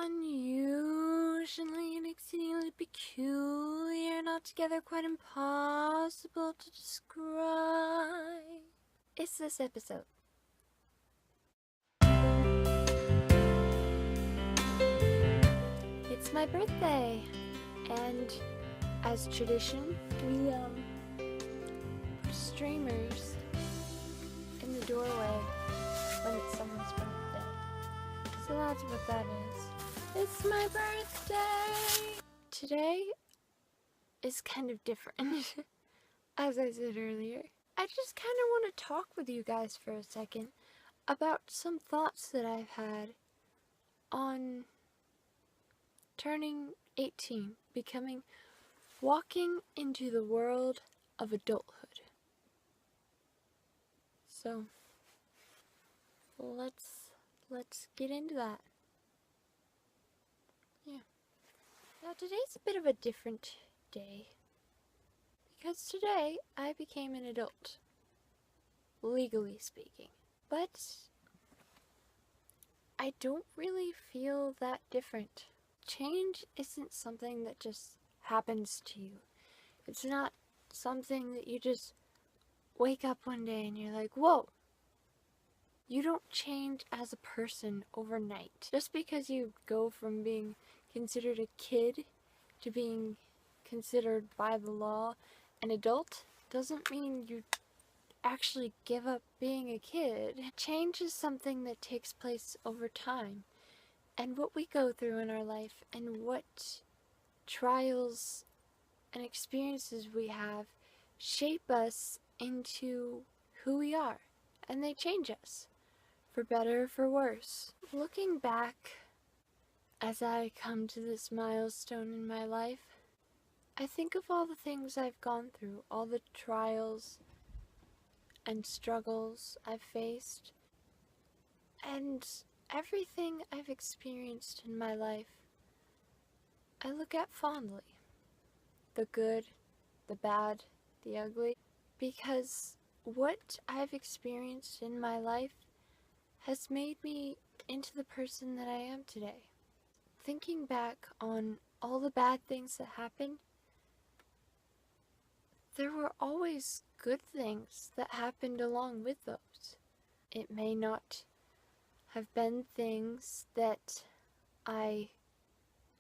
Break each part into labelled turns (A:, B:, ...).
A: Unusually and exceedingly peculiar and altogether quite impossible to describe is this episode. It's my birthday, and as tradition, we put streamers in the doorway when it's someone's birthday. So that's what that is. It's my birthday! Today is kind of different. As I said earlier, I just kind of want to talk with you guys for a second about some thoughts that I've had on turning 18, walking into the world of adulthood. So, let's get into that. Yeah. Now today's a bit of a different day, because today I became an adult, legally speaking. But I don't really feel that different. Change isn't something that just happens to you. It's not something that you just wake up one day and you're like, whoa. You don't change as a person overnight. Just because you go from being considered a kid to being considered by the law an adult doesn't mean you actually give up being a kid. Change is something that takes place over time. And what we go through in our life and what trials and experiences we have shape us into who we are. And they change us, for better or for worse. Looking back as I come to this milestone in my life, I think of all the things I've gone through, all the trials and struggles I've faced, and everything I've experienced in my life. I look at fondly. The good, the bad, the ugly, because what I've experienced in my life has made me into the person that I am today. Thinking back on all the bad things that happened, there were always good things that happened along with those. It may not have been things that I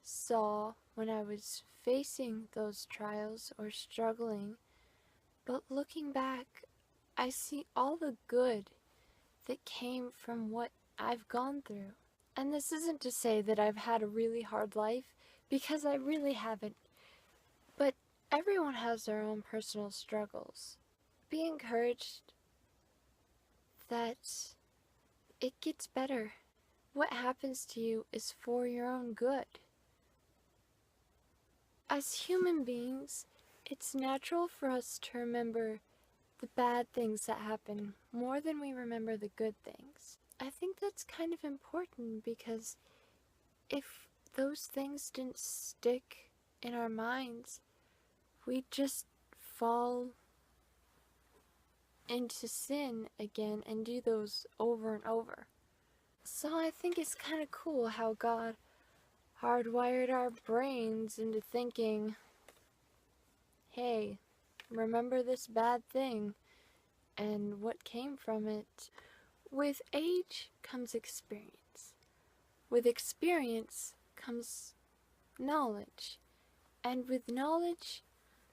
A: saw when I was facing those trials or struggling, but looking back, I see all the good that came from what I've gone through. And this isn't to say that I've had a really hard life, because I really haven't. But everyone has their own personal struggles. Be encouraged that it gets better. What happens to you is for your own good. As human beings, it's natural for us to remember the bad things that happen more than we remember the good things. I think that's kind of important, because if those things didn't stick in our minds, we'd just fall into sin again and do those over and over. So I think it's kind of cool how God hardwired our brains into thinking, hey, remember this bad thing and what came from it. With age comes experience. With experience comes knowledge. And with knowledge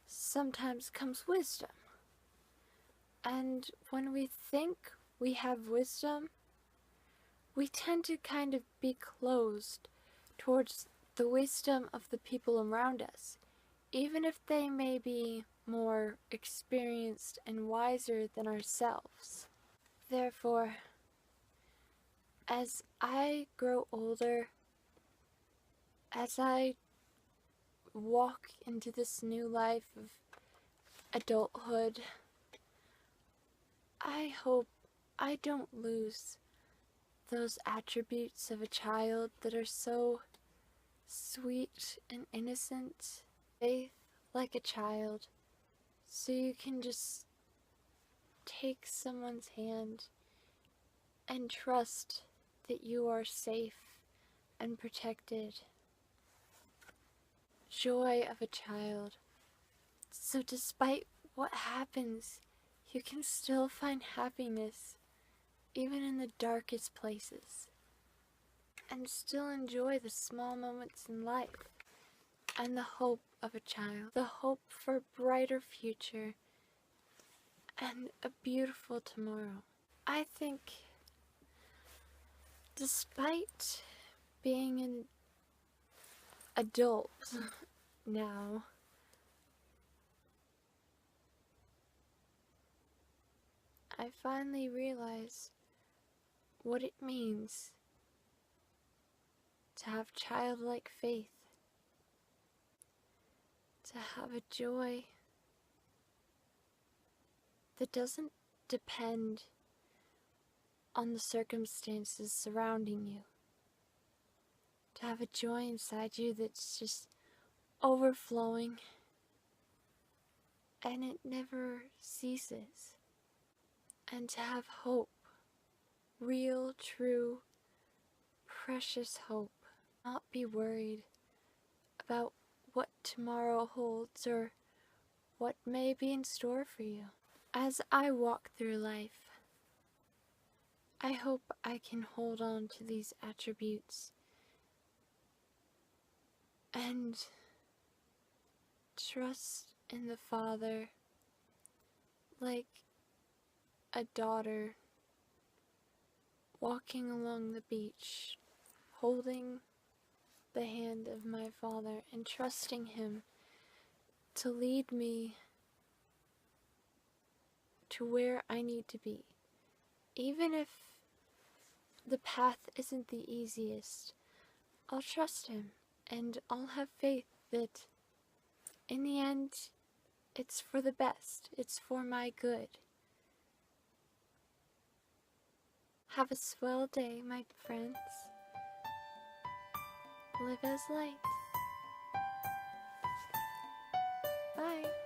A: sometimes comes wisdom. And when we think we have wisdom, we tend to kind of be closed towards the wisdom of the people around us, even if they may be more experienced and wiser than ourselves. Therefore, as I grow older, as I walk into this new life of adulthood, I hope I don't lose those attributes of a child that are so sweet and innocent. Faith like a child, so you can just take someone's hand and trust that you are safe and protected joy of a child. So despite what happens, you can still find happiness even in the darkest places, and still enjoy the small moments in life and the hope of a child, the hope for a brighter future and a beautiful tomorrow. I think despite being an adult now, I finally realize what it means to have childlike faith, to have a joy that doesn't depend on the circumstances surrounding you, to have a joy inside you that's just overflowing and it never ceases, and to have hope, real, true, precious hope, not be worried about what tomorrow holds or what may be in store for you. As I walk through life, I hope I can hold on to these attributes and trust in the Father like a daughter walking along the beach, holding the hand of my Father and trusting Him to lead me to where I need to be. Even if the path isn't the easiest, I'll trust Him and I'll have faith that in the end it's for the best, it's for my good. Have a swell day, my friends. Live as light. Bye.